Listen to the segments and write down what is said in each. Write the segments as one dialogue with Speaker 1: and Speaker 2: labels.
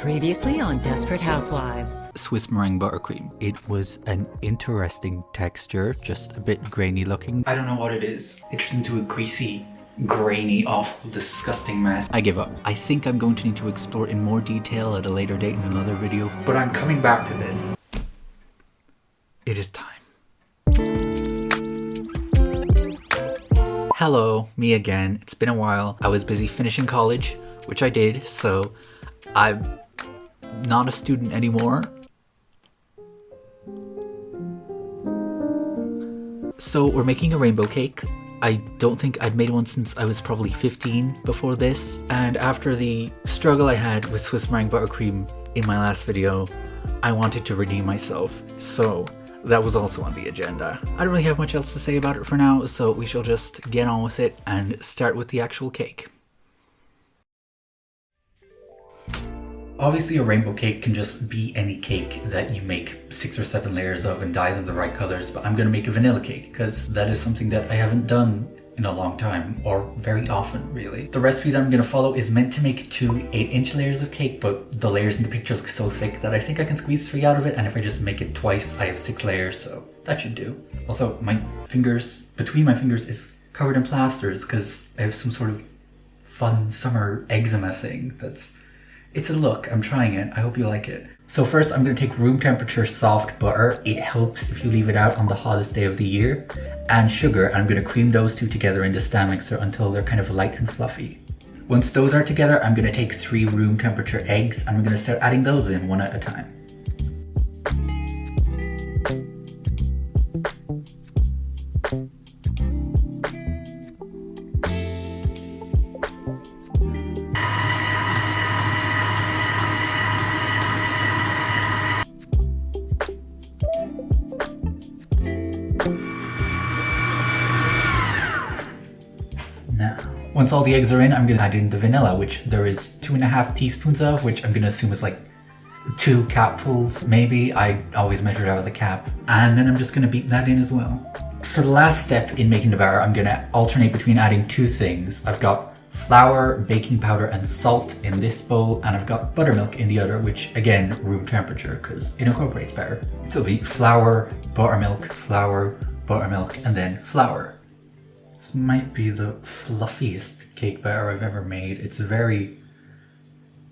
Speaker 1: Previously on Desperate Housewives.
Speaker 2: Swiss meringue buttercream. It was an interesting texture, just a bit grainy looking.
Speaker 3: I don't know what it is. It turns into a greasy, grainy, awful, disgusting mess.
Speaker 2: I give up. I think I'm going to need to explore in more detail at a later date in another video.
Speaker 3: But I'm coming back to this.
Speaker 2: It is time. Hello, me again. It's been a while. I was busy finishing college, which I did, so I'm not a student anymore. So we're making a rainbow cake. I don't think I'd made one since I was probably 15 before this. And after the struggle I had with Swiss meringue buttercream in my last video, I wanted to redeem myself. So that was also on the agenda. I don't really have much else to say about it for now, so we shall just get on with it and start with the actual cake.
Speaker 3: Obviously a rainbow cake can just be any cake that you make 6 or 7 layers of and dye them the right colors, but I'm gonna make a vanilla cake because that is something that I haven't done in a long time, or very often really. The recipe that I'm gonna follow is meant to make 2 8-inch layers of cake, but the layers in the picture look so thick that I think I can squeeze 3 out of it, and if I just make it twice I have 6 layers, so that should do. Also, my fingers, between my fingers is covered in plasters because I have some sort of fun summer eczema thing it's a look. I'm trying it. I hope you like it. So first I'm going to take room temperature soft butter. It helps if you leave it out on the hottest day of the year. And sugar. And I'm going to cream those 2 together in the stand mixer until they're kind of light and fluffy. Once those are together, I'm going to take 3 room temperature eggs and I'm going to start adding those in one at a time. Now, once all the eggs are in, I'm gonna add in the vanilla, which there is 2.5 teaspoons of, which I'm gonna assume is like 2 capfuls, maybe. I always measure it out of the cap. And then I'm just gonna beat that in as well. For the last step in making the batter, I'm gonna alternate between adding 2 things. I've got flour, baking powder, and salt in this bowl, and I've got buttermilk in the other, which again, room temperature, because it incorporates better. So it'll be flour, buttermilk, and then flour. This might be the fluffiest cake batter I've ever made. It's very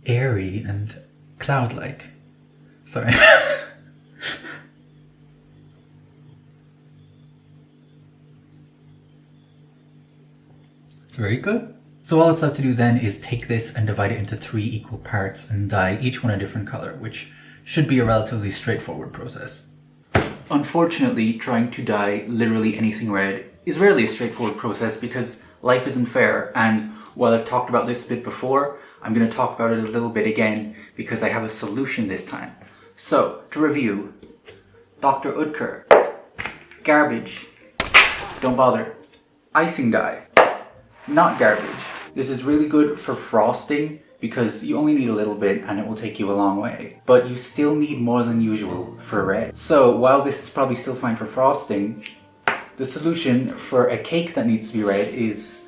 Speaker 3: airy and cloud-like. Sorry. It's very good. So all it's left to do then is take this and divide it into 3 equal parts and dye each one a different color, which should be a relatively straightforward process. Unfortunately, trying to dye literally anything red is rarely a straightforward process because life isn't fair, and while I've talked about this a bit before, I'm going to talk about it a little bit again because I have a solution this time. So, to review, Dr. Oetker, garbage, don't bother. Icing dye, not garbage. This is really good for frosting because you only need a little bit and it will take you a long way. But you still need more than usual for red. So while this is probably still fine for frosting, the solution for a cake that needs to be red is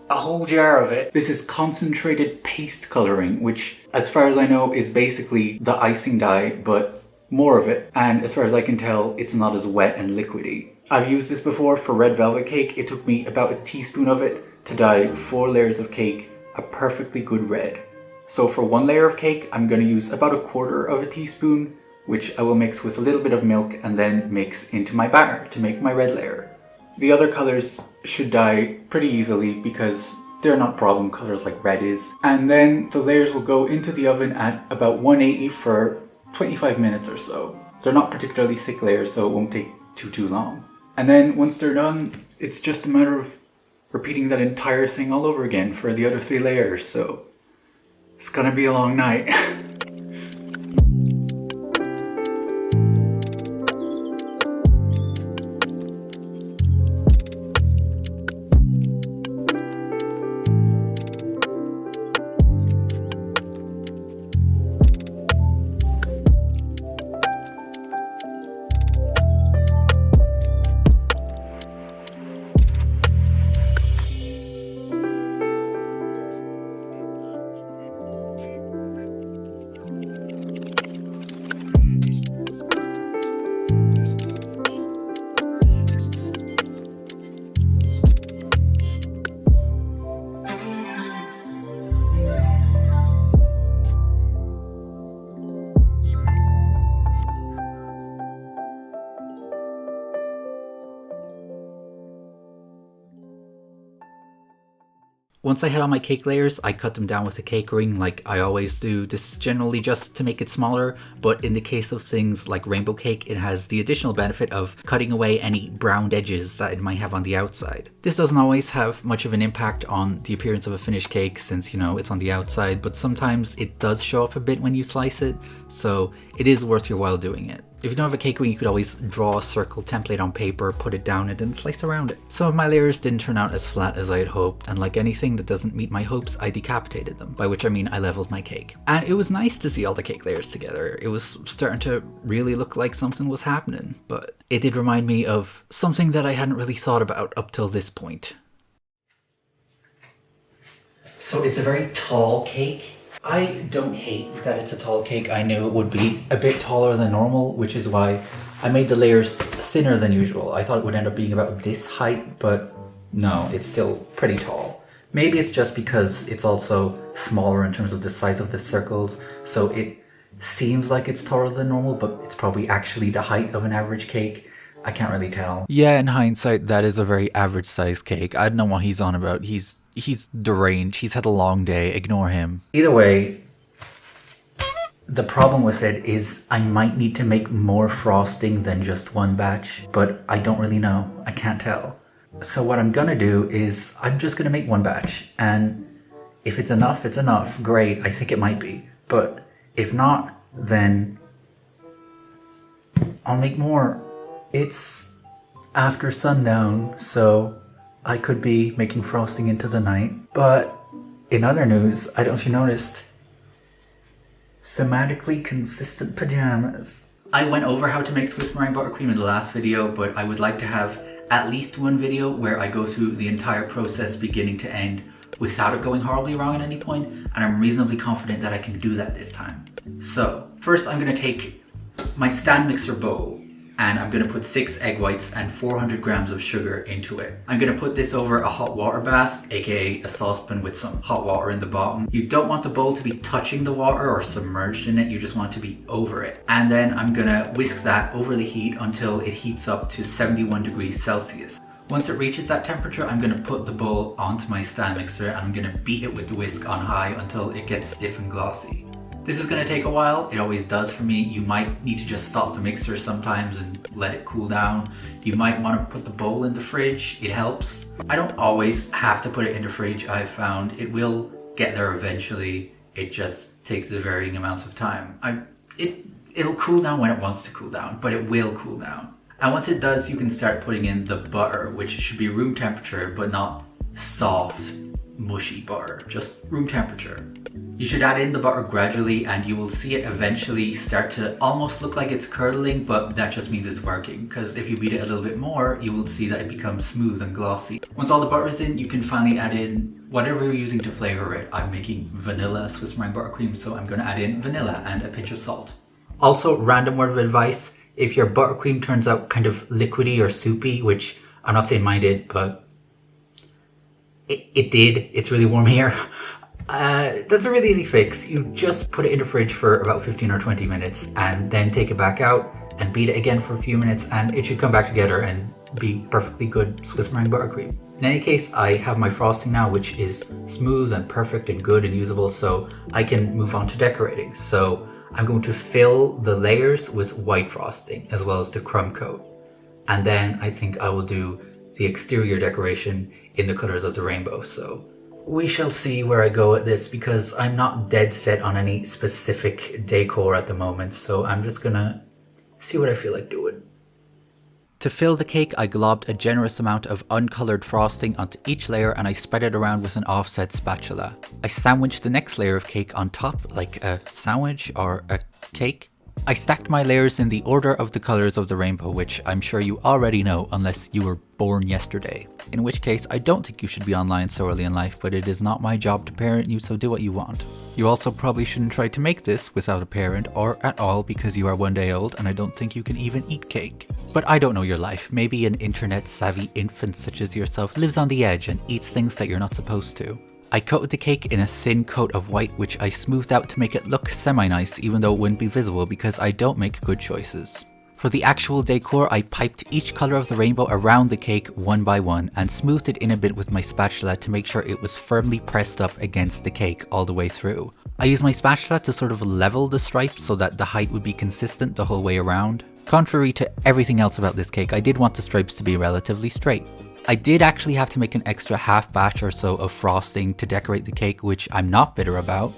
Speaker 3: a whole jar of it. This is concentrated paste coloring, which as far as I know is basically the icing dye, but more of it. And as far as I can tell, it's not as wet and liquidy. I've used this before for red velvet cake. It took me about a teaspoon of it to dye 4 layers of cake a perfectly good red. So for 1 layer of cake, I'm going to use about 1/4 of a teaspoon, which I will mix with a little bit of milk and then mix into my batter to make my red layer. The other colors should dye pretty easily because they're not problem colors like red is. And then the layers will go into the oven at about 180 for 25 minutes or so. They're not particularly thick layers, so it won't take too long. And then once they're done, it's just a matter of repeating that entire thing all over again for the other 3 layers, so it's gonna be a long night.
Speaker 2: Once I had all my cake layers, I cut them down with a cake ring like I always do. This is generally just to make it smaller, but in the case of things like rainbow cake, it has the additional benefit of cutting away any browned edges that it might have on the outside. This doesn't always have much of an impact on the appearance of a finished cake since, you know, it's on the outside, but sometimes it does show up a bit when you slice it, so it is worth your while doing it. If you don't have a cake ring, you could always draw a circle template on paper, put it down, and then slice around it. Some of my layers didn't turn out as flat as I had hoped, and like anything that doesn't meet my hopes, I decapitated them, by which I mean I leveled my cake. And it was nice to see all the cake layers together. It was starting to really look like something was happening, but it did remind me of something that I hadn't really thought about up till this point. So it's a very tall cake. I don't hate that it's a tall cake. I knew it would be a bit taller than normal, which is why I made the layers thinner than usual. I thought it would end up being about this height, but no, it's still pretty tall. Maybe it's just because it's also smaller in terms of the size of the circles, so it seems like it's taller than normal, but it's probably actually the height of an average cake. I can't really tell. Yeah, in hindsight, that is a very average sized cake. I don't know what he's on about. He's deranged. He's had a long day. Ignore him. Either way, the problem with it is I might need to make more frosting than just one batch, but I don't really know. I can't tell. So what I'm gonna do is I'm just gonna make one batch, and if it's enough, it's enough. Great, I think it might be. But if not, then I'll make more. It's after sundown, so I could be making frosting into the night. But in other news, I don't know if you noticed, thematically consistent pajamas. I went over how to make Swiss meringue buttercream in the last video, but I would like to have at least one video where I go through the entire process beginning to end without it going horribly wrong at any point, and I'm reasonably confident that I can do that this time. So first I'm going to take my stand mixer bowl, and I'm going to put 6 egg whites and 400 grams of sugar into it. I'm going to put this over a hot water bath, aka a saucepan with some hot water in the bottom. You don't want the bowl to be touching the water or submerged in it, you just want to be over it. And then I'm going to whisk that over the heat until it heats up to 71 degrees Celsius. Once it reaches that temperature, I'm going to put the bowl onto my stand mixer and I'm going to beat it with the whisk on high until it gets stiff and glossy. This is going to take a while, it always does for me. You might need to just stop the mixer sometimes and let it cool down. You might want to put the bowl in the fridge, it helps. I don't always have to put it in the fridge, I've found. It will get there eventually, it just takes the varying amounts of time. It'll cool down when it wants to cool down, but it will cool down. And once it does, you can start putting in the butter, which should be room temperature, but not soft, mushy butter, just room temperature. You should add in the butter gradually and you will see it eventually start to almost look like it's curdling, but that just means it's working, because if you beat it a little bit more, you will see that it becomes smooth and glossy. Once all the butter is in, you can finally add in whatever you're using to flavor it. I'm making vanilla Swiss meringue buttercream, so I'm going to add in vanilla and a pinch of salt. Also, random word of advice, if your buttercream turns out kind of liquidy or soupy, which I'm not saying mine did, but it did, it's really warm here. That's a really easy fix. You just put it in the fridge for about 15 or 20 minutes and then take it back out and beat it again for a few minutes and it should come back together and be perfectly good Swiss meringue buttercream. In any case, I have my frosting now, which is smooth and perfect and good and usable, so I can move on to decorating. So I'm going to fill the layers with white frosting as well as the crumb coat. And then I think I will do the exterior decoration in the colors of the rainbow. So we shall see where I go at this, because I'm not dead set on any specific decor at the moment, so I'm just gonna see what I feel like doing. To fill the cake, I globbed a generous amount of uncolored frosting onto each layer and I spread it around with an offset spatula. I sandwiched the next layer of cake on top like a sandwich or a cake. I stacked my layers in the order of the colors of the rainbow, which I'm sure you already know unless you were born yesterday. In which case, I don't think you should be online so early in life, but it is not my job to parent you, so do what you want. You also probably shouldn't try to make this without a parent or at all, because you are 1 day old and I don't think you can even eat cake. But I don't know your life. Maybe an internet savvy infant such as yourself lives on the edge and eats things that you're not supposed to. I coated the cake in a thin coat of white, which I smoothed out to make it look semi-nice, even though it wouldn't be visible because I don't make good choices. For the actual decor, I piped each color of the rainbow around the cake one by one and smoothed it in a bit with my spatula to make sure it was firmly pressed up against the cake all the way through. I used my spatula to sort of level the stripes so that the height would be consistent the whole way around. Contrary to everything else about this cake, I did want the stripes to be relatively straight. I did actually have to make an extra half batch or so of frosting to decorate the cake, which I'm not bitter about.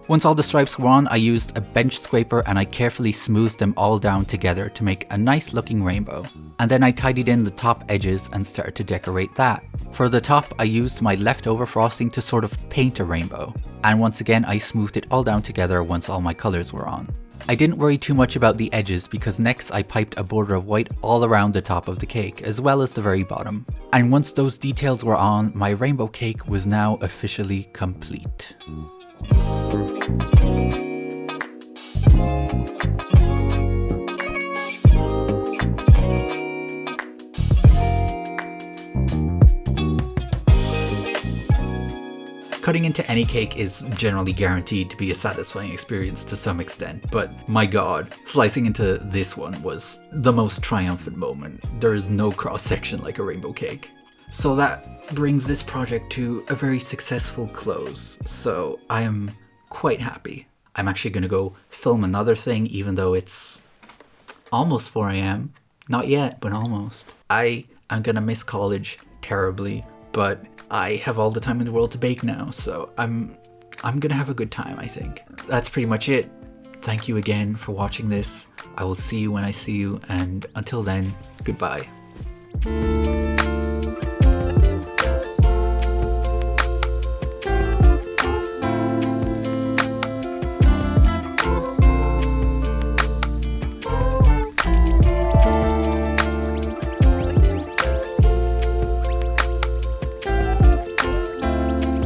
Speaker 2: Once all the stripes were on, I used a bench scraper and I carefully smoothed them all down together to make a nice looking rainbow. And then I tidied in the top edges and started to decorate that. For the top, I used my leftover frosting to sort of paint a rainbow. And once again, I smoothed it all down together once all my colors were on. I didn't worry too much about the edges because next I piped a border of white all around the top of the cake as well as the very bottom. And once those details were on, my rainbow cake was now officially complete.
Speaker 3: Cutting into any cake is generally guaranteed to be a satisfying experience to some extent, but my god, slicing into this one was the most triumphant moment. There is no cross-section like a rainbow cake. So that brings this project to a very successful close, so I am quite happy. I'm actually going to go film another thing even though it's almost 4 AM. Not yet, but almost. I am going to miss college terribly, but I have all the time in the world to bake now, so I'm gonna have a good time, I think. That's pretty much it. Thank you again for watching this. I will see you when I see you, and until then, goodbye.